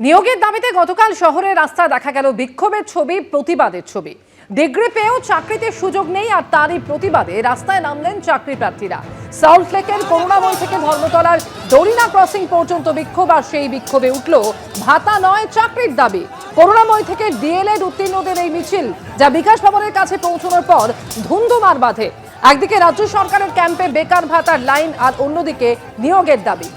নিয়োগের দাবিতে গতকাল শহরের রাস্তায় দেখা গেল বিক্ষোভের ছবি, প্রতিবাদের ছবি। ডিগ্রি পেয়েও চাকরিতে সুযোগ নেই, আর তারই প্রতিবাদে রাস্তায় নামলেন চাকরি প্রার্থীরা। সল্টলেকের করুণাময়ী থেকে ধর্মতলার দড়িনা ক্রসিং পর্যন্ত বিক্ষোভ, আর সেই বিক্ষোভে উঠল ভাতা নয় চাকরির দাবি। করুণাময়ী থেকে ডিএলএড উত্তীর্ণদের এই মিছিল, যা বিকাশ ভবনের কাছে পৌঁছানোর পর ধুন্ধুমার বাঁধে। একদিকে রাজ্য সরকারের ক্যাম্পে বেকার ভাতার লাইন, আর অন্যদিকে নিয়োগের দাবি।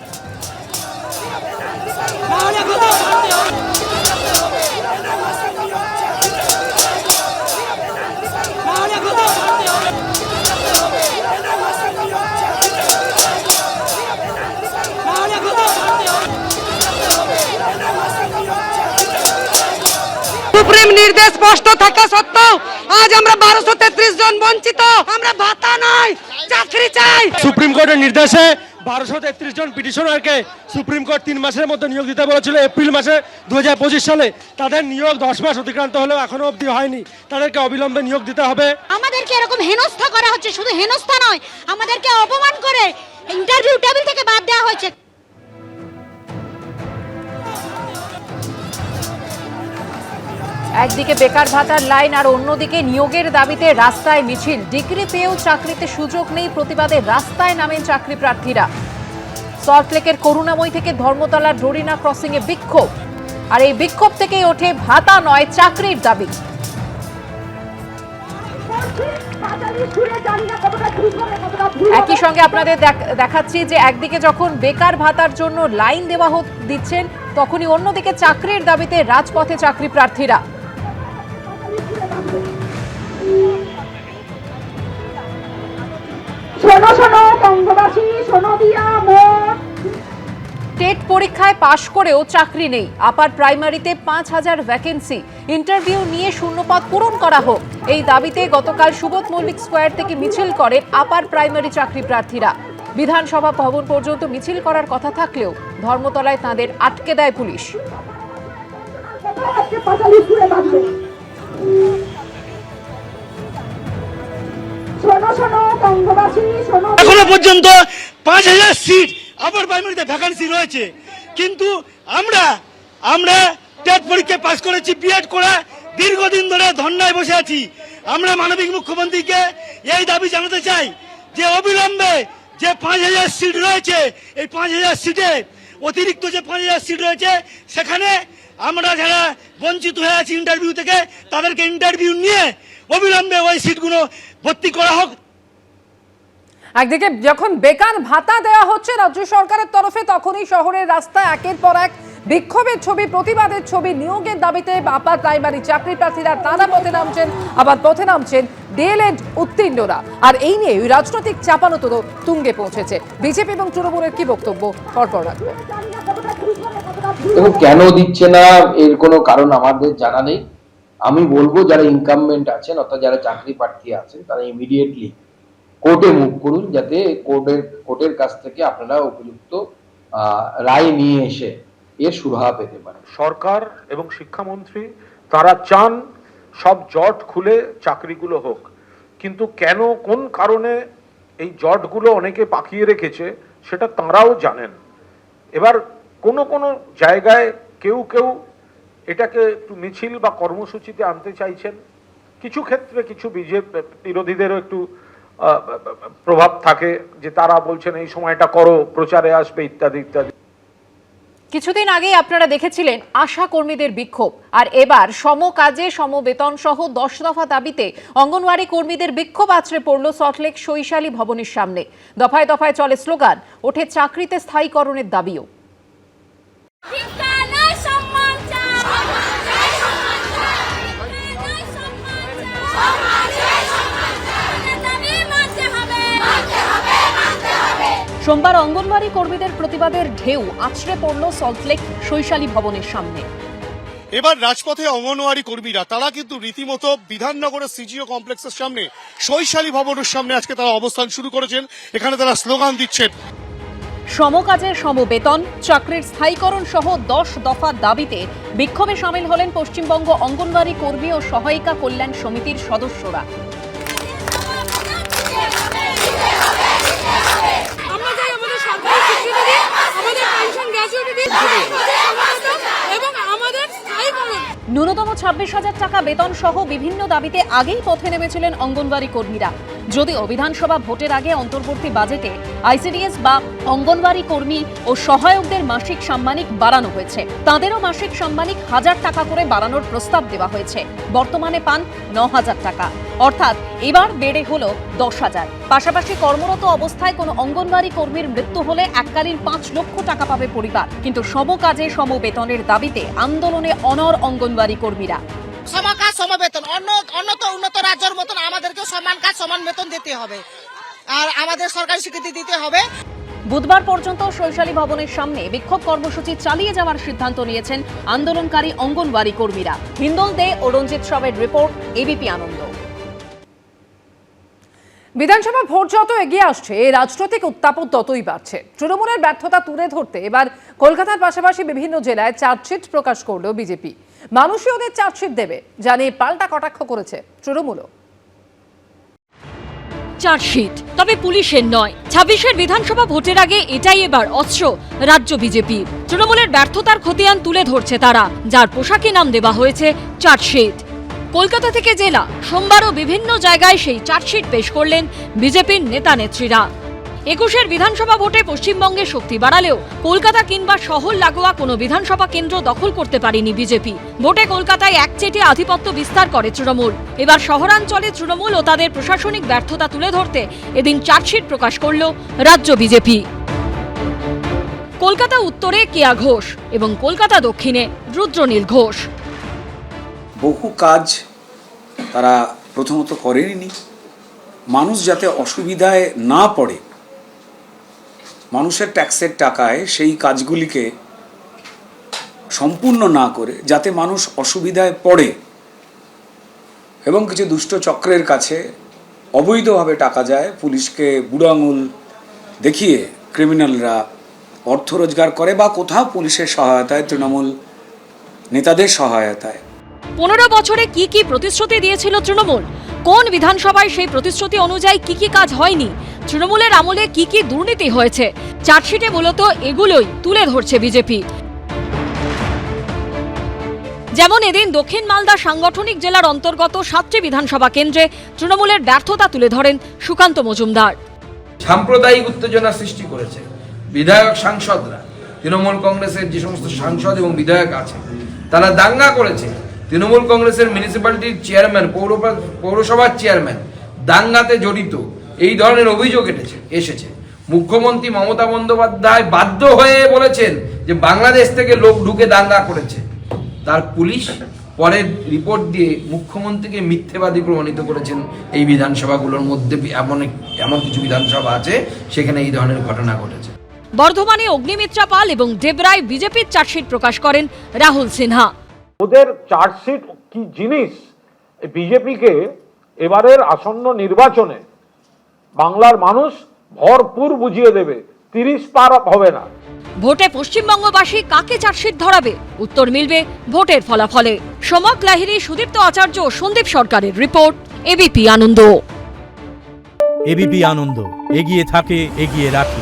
সুপ্রিম নির্দেশ স্পষ্ট থাকা সত্ত্বেও আজ আমরা 1233 জন বঞ্চিত। আমরা ভাতা নয় চাকরি চাই। সুপ্রিম কোর্টের নির্দেশে 1233 জন পিটিশনারকে সুপ্রিম কোর্ট 3 মাসের মধ্যে নিয়োগ দিতে বলেছিল এপ্রিল মাসে 2025 সালে। তাদের নিয়োগ 10 মাস অতিক্রান্ত হলেও এখনো অবধি হয়নি। তাদেরকে অবিলম্বে নিয়োগ দিতে হবে। আমাদেরকে এরকম হেনস্থা করা হচ্ছে, শুধু হেনস্থা নয়, আমাদেরকে অপমান করে ইন্টারভিউ টেবিল থেকে বাদ দেওয়া হয়েছে। একদিকে বেকার ভাতার লাইন, আর অন্যদিকে নিয়োগের দাবিতে রাস্তায় মিছিল। ডিগ্রি পেয়েও চাকরিতে সুযোগ নেই, প্রতিবাদে রাস্তায় নামেন চাকরি প্রার্থীরা। সল্টলেকের করুণাময়ী থেকে ধর্মতলার দড়িনা ক্রসিং এ বিক্ষোভ, আর এই বিক্ষোভ থেকেই ওঠে ভাতা নয় চাকরির দাবি। একই সঙ্গে আপনাদের দেখাচ্ছি যে একদিকে যখন বেকার ভাতার জন্য লাইন দেওয়া দিচ্ছেন, তখনই অন্যদিকে চাকরির দাবিতে রাজপথে চাকরি প্রার্থীরা। টেট পরীক্ষায় পাশ করেও চাকরি নেই। আপার প্রাইমারিতে 5000 ভ্যাকেন্সি, ইন্টারভিউ নিয়ে শূন্যপদ পূরণ করা হোক, এই দাবিতে গতকাল সুবোধ মল্লিক স্কোয়ার থেকে মিছিল করেন আপার প্রাইমারি চাকরি প্রার্থীরা। বিধানসভা ভবন পর্যন্ত মিছিল করার কথা থাকলেও ধর্মতলায় তাদের আটকে দেয় পুলিশ। এখনো পর্যন্ত 5000 সিট আপার প্রাইমারিতে ভ্যাকেন্সি রয়েছে, কিন্তু আমরা টেট পরীক্ষায় পাস করেছি, বিএড করে দীর্ঘদিন ধরে ধর্নায় বসে আছি। আমরা মাননীয় মুখ্যমন্ত্রীকে এই দাবি জানাতে চাই যে অবিলম্বে যে 5000 সিট রয়েছে, এই 5000 সিটে অতিরিক্ত যে 5000 সিট রয়েছে, সেখানে আমরা যারা বঞ্চিত হয়ে আছি ইন্টারভিউ থেকে, তাদেরকে ইন্টারভিউ নিয়ে অবিলম্বে ওই সিটগুলো ভর্তি করা হোক। একদিকে যখন বেকার ভাতা দেওয়া হচ্ছে রাজ্য সরকারের তরফে, তখনই শহরের রাস্তায় একের পর এক বিক্ষোভের ছবি, প্রতিবাদের ছবি। নিয়োগের দাবিতে আপার প্রাইমারি চাকরি প্রার্থীরা তারা পথে নামছেন, আবার পথে নামছেন ডিএলএড উত্তীর্ণরা। আর এই নিয়ে রাজনৈতিক চাপানোতর তুঙ্গে পৌঁছেছে। বিজেপি এবং তৃণমূলের কি বক্তব্য পরপর রাখবো। কেন দিচ্ছে না এর কোনো কারণ আমাদের জানা নেই। আমি বলবো যারা ইনকামমেন্ট আছেন, অর্থাৎ যারা চাকরি প্রার্থী আছেন, তারা ইমিডিয়েটলি কোর্টে মুভ করুন, যাতে কোর্টের কাছ থেকে আপনারা উপযুক্ত রায় নিয়ে এসে এর সুরাহা পেতে পারেন। সরকার এবং শিক্ষামন্ত্রী তারা চান সব জট খুলে চাকরিগুলো হোক, কিন্তু কেন কোন কারণে এই জটগুলো অনেকে পাকিয়ে রেখেছে সেটা তাঁরাও জানেন। এবার কোনো জায়গায় কেউ এটাকে একটু মিছিল বা কর্মসূচিতে আনতে চাইছেন, কিছু ক্ষেত্রে কিছু বিজেপি বিরোধীদেরও একটু প্রভাব থাকে যে তারা বলছেন এই সময়টা করো, প্রচারে আসবে ইত্যাদি ইত্যাদি। কিছুদিন আগে আপনারা দেখেছিলেন আশা কর্মীদের বিক্ষোভ, আর এবার সম কাজে সম বেতন সহ 10 দফা দাবিতে অঙ্গনওয়াড়ি কর্মীদের বিক্ষোভ আছড়ে পড়ল সল্টলেক শৈশালী ভবনের সামনে। দফায় দফায় চলে স্লোগান, ওঠে চাকরিতে স্থায়ীকরণের দাবিও। সোমবার অঙ্গনওয়াড়ি কর্মীদের প্রতিবাদের ঢেউ আছড়ে পড়ল সল্টলেক শৈশালী ভবনের সামনে। এবার রাজপথে অঙ্গনওয়াড়ি কর্মীরা তারা কিন্তু রীতিমতো বিধাননগরের সিজিও কমপ্লেক্সের সামনে, শৈশালী ভবনের সামনে আজকে তারা অবস্থান শুরু করেছেন। এখানে তারা স্লোগান দিচ্ছেন, সমকাজের সমবেতন, চাকরির স্থায়ীকরণ সহ 10 দফা দাবিতে বিক্ষোভে সামিল হলেন পশ্চিমবঙ্গ অঙ্গনওয়াড়ি কর্মী ও সহায়িকা কল্যাণ সমিতির সদস্যরা। আমরা চাই আমাদের সরকারি স্বীকৃতি দিন, আমাদের পেনশন গ্র্যাচুইটি দিন এবং ন্যূনতম 26,000 টাকা বেতন সহ বিভিন্ন দাবিতে আগেই পথে নেমেছিলেন অঙ্গনওয়াড়ি কর্মীরা। যদিও বিধানসভা ভোটের আগে অন্তর্বর্তী বাজেটে আইসিডিএস বা অঙ্গনওয়াড়ি কর্মী ও সহায়কদের মাসিক সাম্মানিক বাড়ানো হয়েছে। তাঁদেরও মাসিক সাম্মানিক 1000 টাকা করে বাড়ানোর প্রস্তাব দেওয়া হয়েছে। বর্তমানে পান 9,000 টাকা, অর্থাৎ এবার বেড়ে হলো 10,000। পাশাপাশি কর্মরত অবস্থায় কোনো অঙ্গনওয়াড়ি কর্মীর মৃত্যু হলে এককালীন 5 লক্ষ টাকা পাবে পরিবার। কিন্তু সম কাজে সম বেতনের দাবিতে আন্দোলনে অনড় অঙ্গনওয়াড়ি কর্মীরা। সমকাজ সমবেতন, উন্নত রাজ্যের মতন আমাদেরকে সমান কাজ সমান বেতন দিতে হবে, আর আমাদের সরকারি স্বীকৃতি দিতে হবে। বুধবার পর্যন্ত শৈশালী ভবনের সামনে বিক্ষোভ কর্মসূচি চালিয়ে যাওয়ার সিদ্ধান্ত নিয়েছেন আন্দোলনকারী অঙ্গনওয়াড়ি কর্মীরা। হিন্দল দে ও রঞ্জিত সবের রিপোর্ট, এবিপি আনন্দ। বিধানসভা ভোট যত এগিয়ে আসছে রাজনৈতিক উত্তাপও ততই বাড়ছে। তৃণমূলের ব্যর্থতা তুলে ধরতে এবার কলকাতার পাশাপাশি বিভিন্ন জেলায় চার্জশিট প্রকাশ করল বিজেপি। মানুষই ওদের চার্জশিট দেবে জানিয়ে পাল্টা কটাক্ষ করেছে তৃণমূলও। চার্জশিট, তবে পুলিশের নয়। 26-এর বিধানসভা ভোটের আগে এটাই এবার অস্ত্র রাজ্য বিজেপির। তৃণমূলের ব্যর্থতার খতিয়ান তুলে ধরছে তারা, যার পোশাকে নাম দেওয়া হয়েছে চার্জশিট। কলকাতা থেকে জেলা সোমবারও বিভিন্ন জায়গায় সেই চার্জশিট পেশ করলেন বিজেপির নেতা নেত্রীরা। 21-এর বিধানসভা ভোটে পশ্চিমবঙ্গে শক্তি বাড়ালেও কলকাতা কিংবা শহর লাগোয়া কোনো বিধানসভা কেন্দ্র দখল করতে পারেনি বিজেপি। ভোটে কলকাতায় একচেটিয়া আধিপত্য বিস্তার করে তৃণমূল। এবার শহরাঞ্চলে তৃণমূল ও তাদের প্রশাসনিক ব্যর্থতা তুলে ধরতে এদিন চার্জশিট প্রকাশ করল রাজ্য বিজেপি। কলকাতা উত্তরে কেয়া ঘোষ এবং কলকাতা দক্ষিণে রুদ্রনীল ঘোষ। বহু কাজ তারা প্রথমত করেনি। মানুষ যাতে অসুবিধায় না পড়ে, মানুষের ট্যাক্সের টাকায় সেই কাজগুলিকে সম্পূর্ণ না করে যাতে মানুষ অসুবিধায় পড়ে এবং কিছু দুষ্ট চক্রের কাছে অবৈধভাবে টাকা যায়, পুলিশকে বুড়ো আঙুল দেখিয়ে ক্রিমিনালরা অর্থ রোজগার করে বা কোথাও পুলিশের সহায়তায়, তৃণমূল নেতাদের সহায়তায়। 15 বছরে কি কি প্রতিশ্রুতি দিয়েছিল তৃণমূল, কোন বিধানসভায় সেই প্রতিশ্রুতি অনুযায়ী কি কি কাজ হয়নি, তৃণমূলের আমলে কি কি দুর্নীতি হয়েছে, চার্জশিটে মূলত এগুলোই তুলে ধরছে বিজেপি। যেমন এদিন দক্ষিণ মালদা সাংগঠনিক জেলার অন্তর্গত 7টি বিধানসভা কেন্দ্রে তৃণমূলের ব্যর্থতা তুলে ধরেন সুকান্ত মজুমদার। সাম্প্রদায়িক উত্তেজনা সৃষ্টি করেছে। বিধায়ক সাংসদরা, তৃণমূল কংগ্রেসের যে সমস্ত সাংসদ এবং বিধায়ক আছে তারা দাঙ্গা করেছে। তৃণমূল কংগ্রেসের মিউনিসিপ্যালিটির চেয়ারম্যান, পৌরসভার চেয়ারম্যান দাঙ্গাতে জড়িত, এই ধরনের অভিযোগ এসেছে। মুখ্যমন্ত্রী মমতা বন্দ্যোপাধ্যায় বাধ্য হয়ে বলেছেন যে বাংলাদেশ থেকে লোক ঢুকে দাঙ্গা করেছে। তার পুলিশ পরে রিপোর্ট দিয়ে মুখ্যমন্ত্রীকে মিথ্যেবাদী প্রমাণিত করেছেন। এই বিধানসভাগুলোর মধ্যে এমন কিছু বিধানসভা আছে সেখানে এই ধরনের ঘটনা ঘটেছে। বর্ধমানে অগ্নিমিত্রা পাল এবং দেবরায় বিজেপির চার্জশিট প্রকাশ করেন রাহুল সিনহা। ওদের চার্জশিট কি জিনিস, বিজেপিকে এবারের আসন্ন নির্বাচনে বাংলার মানুষ ভরপুর বুঝিয়ে দেবে, 30 পার হবে না। ভোটে পশ্চিমবঙ্গবাসী কাকে চার্জশিট ধরাবে, উত্তর মিলবে ভোটের ফলাফলে। সমক লাহিড়ী, সুদীপ্ত আচার্য ও সন্দীপ সরকারের রিপোর্ট, এবিপি আনন্দ। এবিপি আনন্দ, এগিয়ে থাকে, এগিয়ে রাখে।